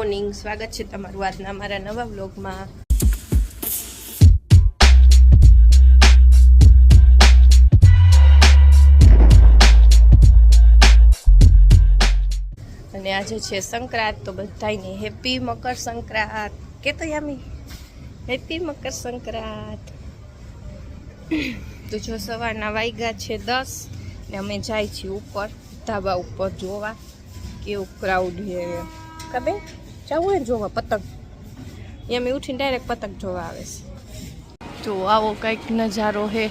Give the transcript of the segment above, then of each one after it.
Morning, સ્વાગત છે તમારું આજના અમારા નવા વ્લોગમાં. અને આજે છે સંક્રાંત, તો બધાને હેપી મકર સંક્રાંત. કે તો યામી હેપી મકર સંક્રાંત. તો જો સવારના વાગ્યા છે 10 ને અમે જાય છીએ ઉપર ધાબા ઉપર જોવા કેવું ક્રાઉડ છે. કબે જવું હોય જોવા પતંગ, એમ ઉઠીને ડાયરેક્ટ પતંગ જોવા આવે છે. તો આવો કંઈક નજારો છે.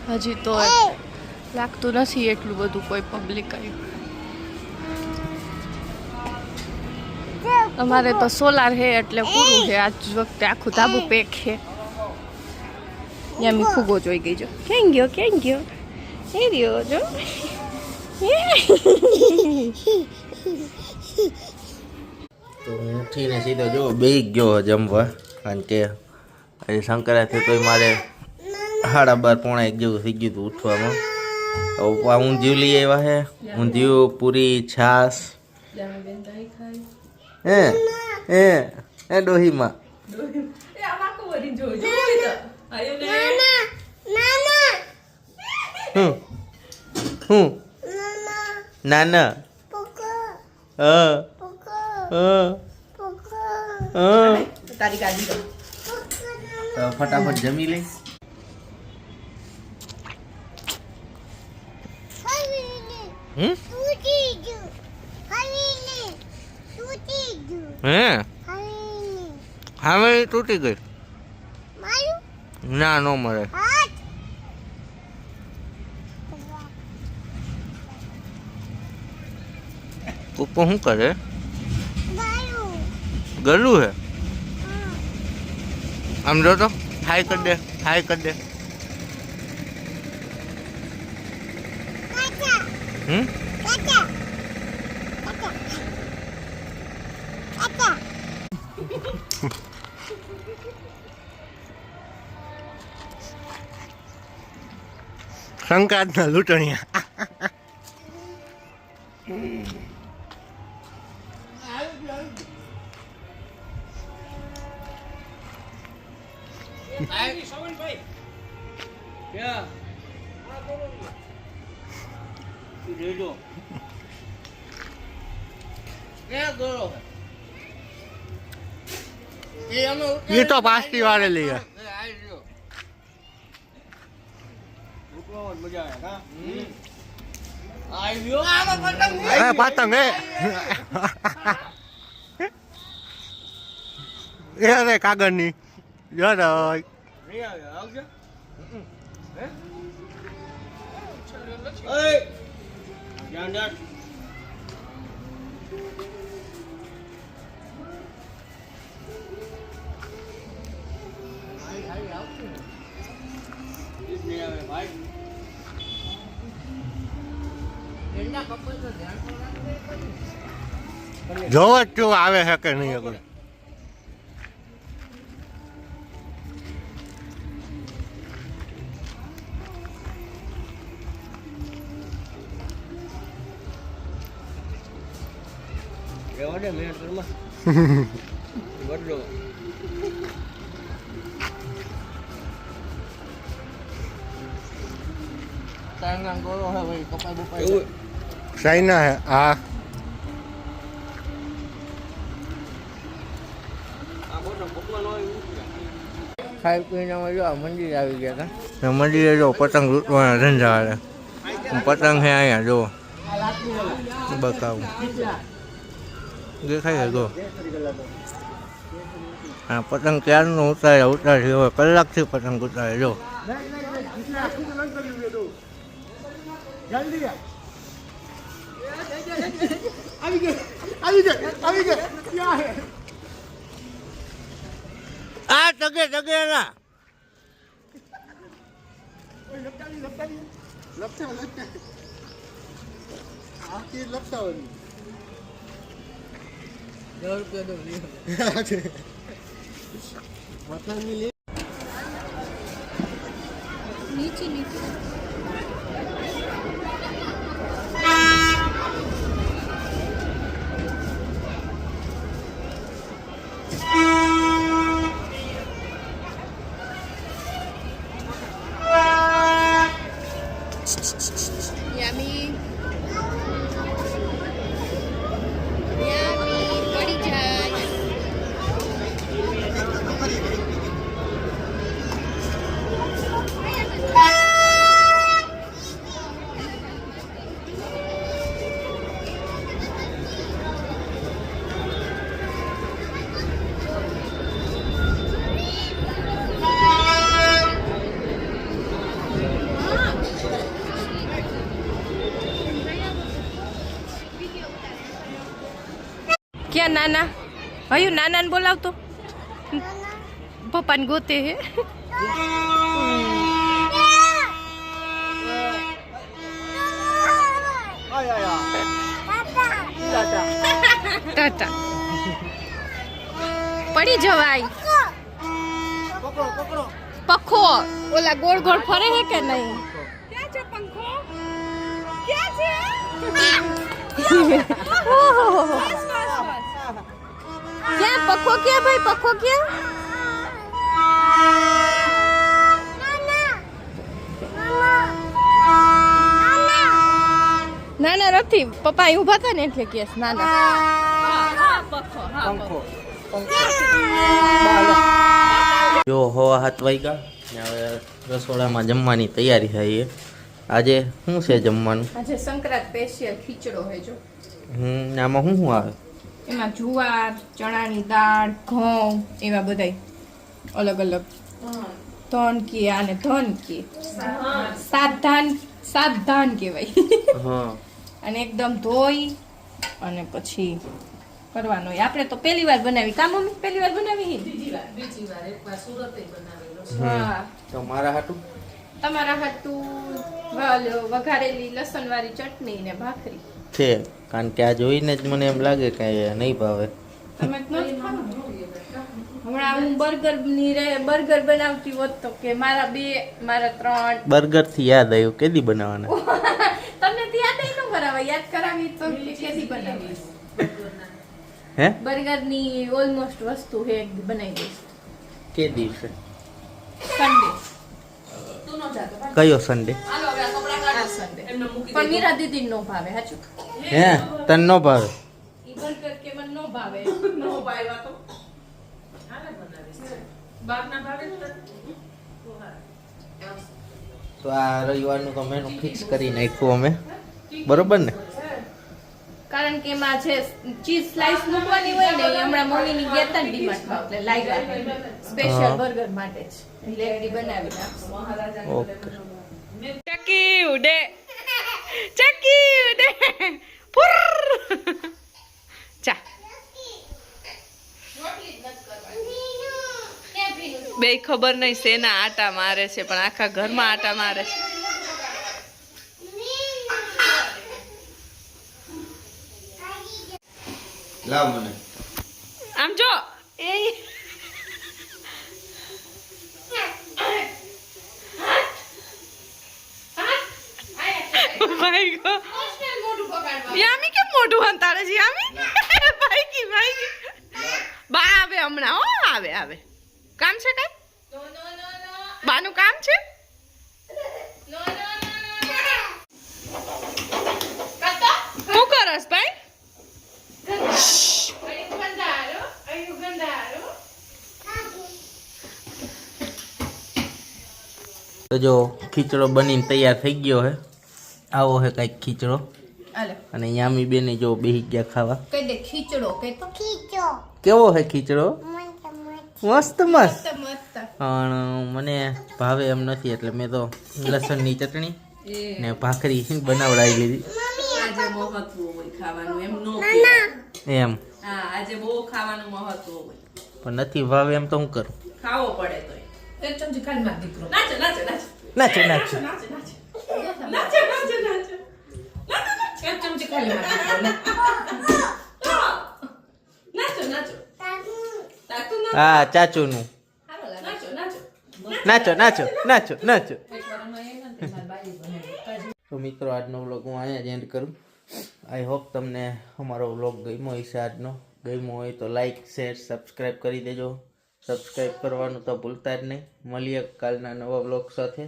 હજી તો લાગતું નથી એટલું બધું કોઈ પબ્લિક આવ્યું. અમારે તો સોલાર છે એટલે પૂરું છે. આજ વખતે આખું ધાબુ પેક છે. યામી ફૂગો જોઈ ગઈ. જો ક્યાં ગયો એ રહ્યો જો. તો હું ઉઠીને સીધો જો બેસી ગયો જમવા, કારણ કે આજે સંક્રાંતિ તો મારે 12:30 પોણા 1 જેવું થઈ ગયું હતું ઉઠવામાં. તો ઊંધિયું લઈ આવ્યા છે, ઊંધિયું પૂરી છાશ. હે ડોહીમાં નાના ફટાફટ જમી લઈ. હવે તૂટી ગઈ ના નો મળે. કુપ્પો શું કરે? ગલું હે. આમ જો તો હાય કરી દે, હાય કરી દે. સંક્રાંતના લૂંટણીયા. ये तो पास्ती वाले लिया पतंग है कागज नहीं જોવો જ આવે છે કે નહીં. આગળ ચાઇના હે હા. ખાઈ પીને જો મંદિર આવી ગયા હતા. મંદિરે જો પતંગ લૂંટવાના ધંધા હાલે. પતંગ છે અહીંયા જો બતાવું દેખાય છે. જો આ પતંગ ક્યારનો ઉતારે હવે કલાકથી પતંગ ઉતારે. જો આ તગે ના નીચે યામી પડી જાય. ક્યાં નાના હયું નાના ને બોલાવતો પપ્પાને ગોતે હે ટાટા પડી જવાય પખો ઓલા ગોળ ગોળ ફરે હે કે નહીં ક્યાં છે પંખો ક્યાં છે ક્યાં પખો ક્યાં ભાઈ પખો ક્યાં નાના નથી પપ્પા અહીં ઉભા હતા ને એટલે કેસ નાના જો હવા 7 વાગ્યા ને હવે રસોડામાં જમવાની તૈયારી થઈ છે. આજે શું છે જમવાનું? આજે સંક્રાંત સ્પેશિયલ ખીચડો હે જો. આમાં શું શું આવે? એમાં જુવાર, ચણાની દાળ, ઘઉં એવા બધાય અલગ અલગ ધન કે આને ધન કે સાત ધાન કહેવાય. હા અને એકદમ ધોઈ અને પછી કરવાનો. આપણે તો પહેલી વાર બનાવી. કા મમ્મી પહેલી વાર બનાવી? બીજી વાર એકવાર સુરતે બનાવેલો. હા તો મારા હાટું તમારા હાટું વઘારેલી લસણ વાળી ચટણી ને ભાખરી છે, કારણ કે આ જોઈને જ મને એમ લાગે કે નહીં ભાવે. તમે જ નથી ખાવ ને? હમણાં હું બર્ગર બનાવતી હોત તો કે મારા 3 બર્ગર થી યાદ આવ્યું, કેદી બનાવવાના? તમને તો યાદ ન કરાવે, યાદ કરાવી તો કેદી બનાવીશ. હે બર્ગર ની ઓલમોસ્ટ વસ્તુ હે બનાવી દઈશ. કે દિવસે? સન્ડે. કયો સન્ડે? સન્ડે પણ મીરા દીદી નો ભાવે. હાચું હે તને નો ભાવે? ઈ બર્ગર કે મને નો ભાવે. નો ભાવ્યા તો હાલે બનાવીશ. બાપ ના ભાવે તો આ રવિવારનું તો મેનુ ફિક્સ કરી નાખ્યું અમે, બરોબર ને? કારણ કે એમાં છે ચીઝ સ્લાઈસ મૂકવાની હોય ને, હમણાં મમ્મીની ગેતા ડીમાર્ટમાં એટલે લાગ્યા સ્પેશિયલ બર્ગર માટે જ એટલે એડી બનાવી નાખશું. ઓકે. ચકી ઉડે ફુર ચા બે ખબર નહીં શેના આટા મારે છે, પણ આખા ઘરમાં આટા મારે છે. લાવ મને આમ જો એ ભાઈ ગો યામી કેમ મોઢું હંતાડે છે યામી? ભાઈ કી બા આવે હમણાં. હો આવે કામ છે કઈ? બાનું કામ છે? શું કરસ ભાઈ? તો જો ખીચડો બનીને તૈયાર થઈ ગયો હે. આવો હે કઈક ખીચડો. અને યામી બેને જો બેહી ગયા ખાવા. કઈ દે ખીચડો કે તો કેવો હે ખીચડો? મસ્ત મસ્ત. મસ્ત. પણ મને ભાવે એમ નથી એટલે મેં તો લસણની ચટણી ને ભાખરી બનાવડાવી લીધી. આજે મહત્વ હોય ખાવાનું, એમ નો એમ હા આજે બહુ ખાવાનું મહત્વ હોય, પણ નથી ભાવે એમ તો હું કરું? ખાવો પડે તો એક ચમચી ખાલી માર દીકરો નાચે નાચે નાચે નાચો નાચો. નાચે નાચે નાચે નાચે નાચે એક ચમચી ખાલી માર દીકરો નાચો નાચો તાતું ના હા ચાચુનું. નાચો નાચો નાચો નાચો નાચો નાચો. તો મિત્રો આજનો વ્લોગ હું અહીંયા જ એન્ડ કરું. આઈ હોપ તમને અમારો વ્લોગ ગમ્યો હશે. આજનો ગમ્યો હોય તો લાઈક શેર સબસ્ક્રાઈબ કરી દેજો. સબસ્ક્રાઈબ કરવાનું તો ભૂલતા જ નહીં. મળીએ કાલના નવા વ્લોગ સાથે.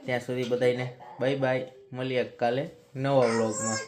ત્યાં સુધી બધાને બાય બાય. મળીએ કાલે નવા વ્લોગમાં.